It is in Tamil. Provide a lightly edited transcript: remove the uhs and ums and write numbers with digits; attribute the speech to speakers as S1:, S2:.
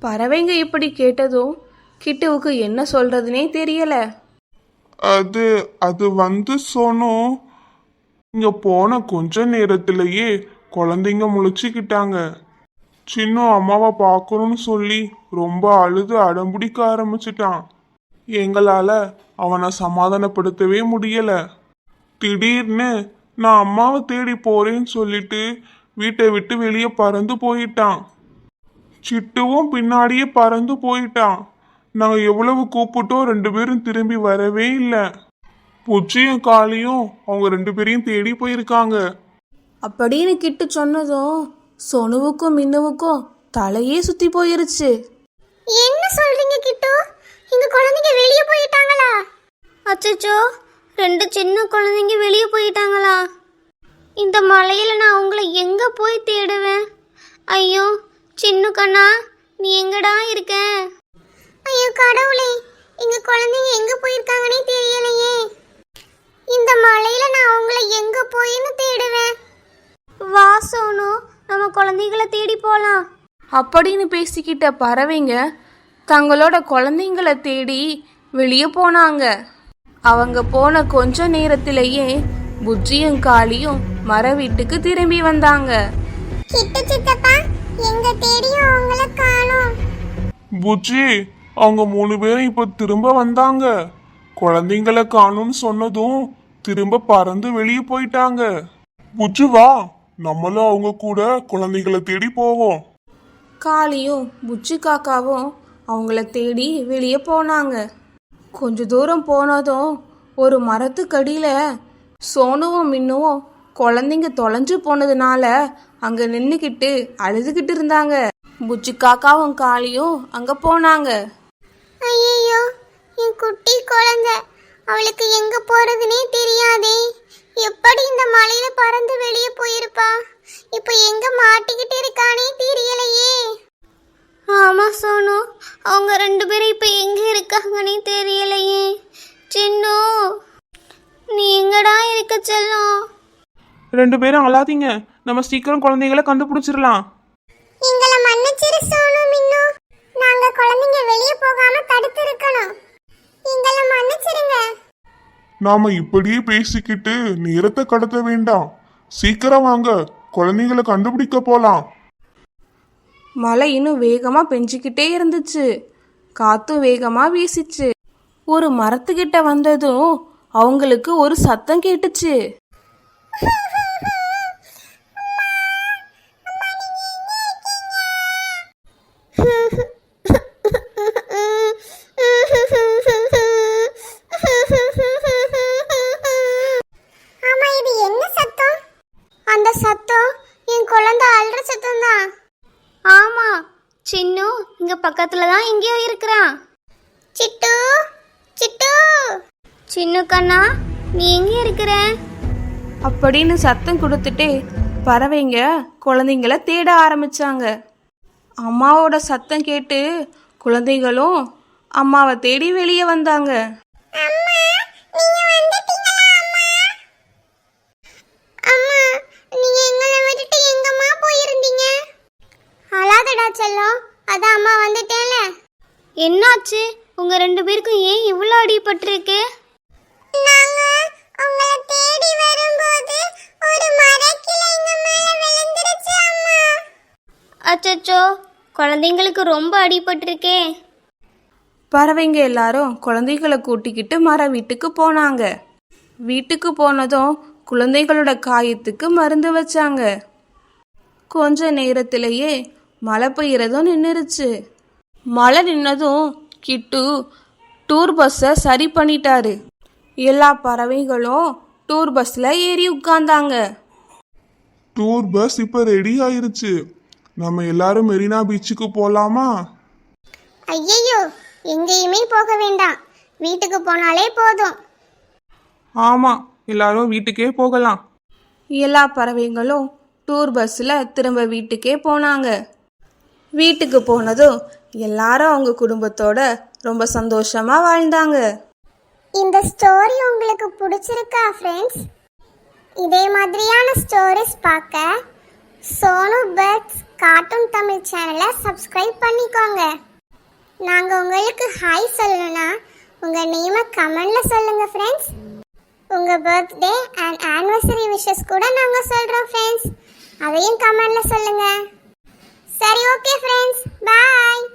S1: பறவைங்க இப்படி கேட்டதும் கிட்டுவுக்கு என்ன சொல்றதுனே தெரியல.
S2: அது அது சோனு, இங்க போன கொஞ்ச நேரத்திலேயே குழந்தைங்க முழிச்சுக்கிட்டாங்க. சின்ன அம்மாவை பார்க்கணும்னு சொல்லி ரொம்ப அழுது அடம்பிடிக்க ஆரம்பிச்சிட்டான். எங்களால அவனை சமாதானப்படுத்தவே முடியல. திடீர்னு நான் அம்மாவை தேடி போறேன்னு சொல்லிட்டு வீட்டை விட்டு வெளியே பறந்து போயிட்டான். சிட்டுவும் பின்னாடியே பறந்து போயிட்டான். நாங்க எவ்வளவு கூப்பிட்டோம், 2 பேரும் திரும்பி வரவே இல்லை. புச்சியும் காளியும் அவங்க 2 பேரையும் தேடி போயிருக்காங்க
S1: அப்படின்னு கிட்டு சொன்னதும் சோனுவுக்கும் மின்னுவுக்கும் தலையே சுத்தி போயிருச்சு.
S3: என்ன சொல்றீங்க கிட்டு? எங்க குழந்தைங்க வெளியே போயிட்டாங்களா? அச்சச்சோ, 2 சின்ன குழந்தைங்க வெளியே போயிட்டாங்களா? இந்த மலையில நான் உங்களை எங்க போய் தேடுவேன்? ஐயோ சின்ன கண்ணா, நீ எங்கடா இருக்க? ஐயோ கடவுளே, எங்க குழந்தைங்க எங்க போயிருக்காங்கன்னே தெரியலையே. இந்த மலையில நான் உங்களை எங்க போயின்னு தேடுவேன்? வா சோனு, நம்ம குழந்தைகளை தேடி போலாம்
S1: அப்படின்னு பேசிக்கிட்ட பறவைங்க தங்களோட குழந்தைங்களை தேடி வெளியே போனாங்க. அவங்க போன கொஞ்ச நேரத்திலேயே புஜ்ஜியும் காளியும் மர வீட்டுக்கு திரும்பி வந்தாங்க.
S3: கிட்ட சித்தப்பா, எங்க தேடியும் அவங்கள காணோம்.
S2: புச்சி, அவங்க 3 பேரும் இப்ப திரும்ப வந்தாங்க. குழந்தைங்களை காணும்னு சொன்னதும் திரும்ப பறந்து வெளியே போயிட்டாங்க. புச்சு வா, நம்மளும் அவங்க கூட குழந்தைகளை தேடி போவோம்.
S1: காளியும் புச்சி காக்காவும் அவங்கள தேடி வெளியே போனாங்க. கொஞ்ச தூரம் போனதும் ஒரு மரத்துக்கடியில சோனுவும் மின்னுவும் குழந்தைங்க தொலைஞ்சு போனதுனால அங்க நின்னுக்கிட்டு அழுதுகிட்டு இருந்தாங்க. புச்சி காக்காவும் காளியும் அங்க போனாங்க.
S3: ஐயோ, என் குட்டி குழந்தை, அவளுக்கு எங்க போறதுனே தெரியாதே. எப்படி இந்த மலையில பறந்து வெளியே போயிருப்பா? இப்ப எங்க மாட்டிக்கிட்டு இருக்கானே தெரியலையே. ஆமா சோனு, அவங்க 2 பேரும் இப்ப எங்க இருக்காங்கன்னே தெரியலையே. சின்னு, நீ எங்கடா இருக்க செல்லம்?
S4: 2 பேரும் அழாதீங்க, நம்ம சீக்கிரம் குழந்தைகளை கண்டுபிடிச்சிடலாம்.
S3: எங்களை மன்னிச்சிரு சோனு மின்னு, நாங்க குழந்தைங்க வெளியே போகாம தடுத்து இருக்கணும். எங்களை மன்னிச்சிருங்க.
S2: நாம இப்படியே பேசிக்கிட்டு நேரத்தை கடத்த வேண்டாம். சீக்கிரம் வாங்க, குழந்தைங்களை கண்டுபிடிக்க போலாம்.
S1: மழை இன்னும் வேகமா பெஞ்சிக்கிட்டே இருந்துச்சு. காத்தும் வேகமா வீசிச்சு. ஒரு மரத்துக்கிட்ட வந்ததும் அவங்களுக்கு ஒரு சத்தம் கேட்டுச்சு.
S3: ஆமா, இது என்ன சத்தம்? அந்த சத்தம் என் குழந்தை அழுற சத்தம் தான். ஆமா சின்னு, இங்க பக்கத்துல தான் எங்கேயோ இருக்கிறான். சிட்டு, சிட்டு, சின்ன கண்ணா, நீ எங்க இருக்கிற?
S1: அப்படின்னு சத்தம் கொடுத்துட்டே பறவைங்க குழந்தைங்கள தேட ஆரம்பிச்சாங்க. அம்மாவோட சத்தம் கேட்டு குழந்தைகளும் அம்மாவை தேடி வெளியே வந்தாங்க.
S3: அம்மா, நீங்க வந்துட்டீங்களா அம்மா? அம்மா, நீங்க எங்களை விட்டுட்டு எங்கம்மா போயிருந்தீங்க? அழாதடா செல்லம், அதான் அம்மா வந்துட்டேன்ல. என்னாச்சு? உங்க 2 பேருக்கும் ஏன் இவ்வளோ அடிபட்டிருக்கு? நாங்க உங்களை தேடி வரும்போது ஒரு மரக்கிளை எங்க மேல விழுந்துருச்சு அம்மா. அச்சச்சோ, குழந்தைங்களுக்கு ரொம்ப அடிபட்டிருக்கே.
S1: பறவைங்க எல்லாரும் குழந்தைகளை கூட்டிக்கிட்டு மர வீட்டுக்கு போனாங்க. வீட்டுக்கு போனதும் குழந்தைகளோட காயத்துக்கு மருந்து வச்சாங்க. கொஞ்ச நேரத்திலேயே மழை பெய்யறதும் நின்றுச்சு. மழை நின்னதும் கிட்டு டூர் பஸ்ஸை சரி பண்ணிட்டாரு. எல்லா பறவைகளும் டூர் பஸ்ல ஏறி உட்கார்ந்தாங்க.
S2: டூர் பஸ் இப்ப ரெடி ஆயிருச்சு. நம்ம எல்லாரும் மெரினா பீச்சுக்கு போலாமா?
S3: ஐயையோ, எங்கேயுமே போக வேண்டாம், வீட்டுக்கு போனாலே போதும்.
S4: ஆமா, எல்லாரும் வீட்டுக்கே போகலாம்.
S1: எல்லா பறவைகளும் டூர் பஸ்ல திரும்ப வீட்டுக்கே போனாங்க. வீட்டுக்கு போனதும் எல்லாரும் அவங்க குடும்பத்தோட ரொம்ப சந்தோஷமா வாழ்ந்தாங்க.
S3: இந்த ஸ்டோரி உங்களுக்கு பிடிச்சிருக்கா ஃப்ரெண்ட்ஸ்? இதே மாதிரியான ஸ்டோரிஸ் பார்க்க சோனு பேர்ட்ஸ் கார்ட்டூன் தமிழ் சேனலை சப்ஸ்கிரைப் பண்ணிக்கோங்க. நாங்கள் உங்களுக்கு ஹாய் சொல்லணும்னா உங்கள் நேமை கமெண்டில் சொல்லுங்கள் ஃப்ரெண்ட்ஸ். உங்கள் பர்த்டே அண்ட் ஆனிவர்சரி விஷஸ் கூட நாங்கள் சொல்கிறோம் ஃப்ரெண்ட்ஸ். அதையும் கமெண்டில் சொல்லுங்கள். சரி, ஓகே ஃப்ரெண்ட்ஸ், பாய்.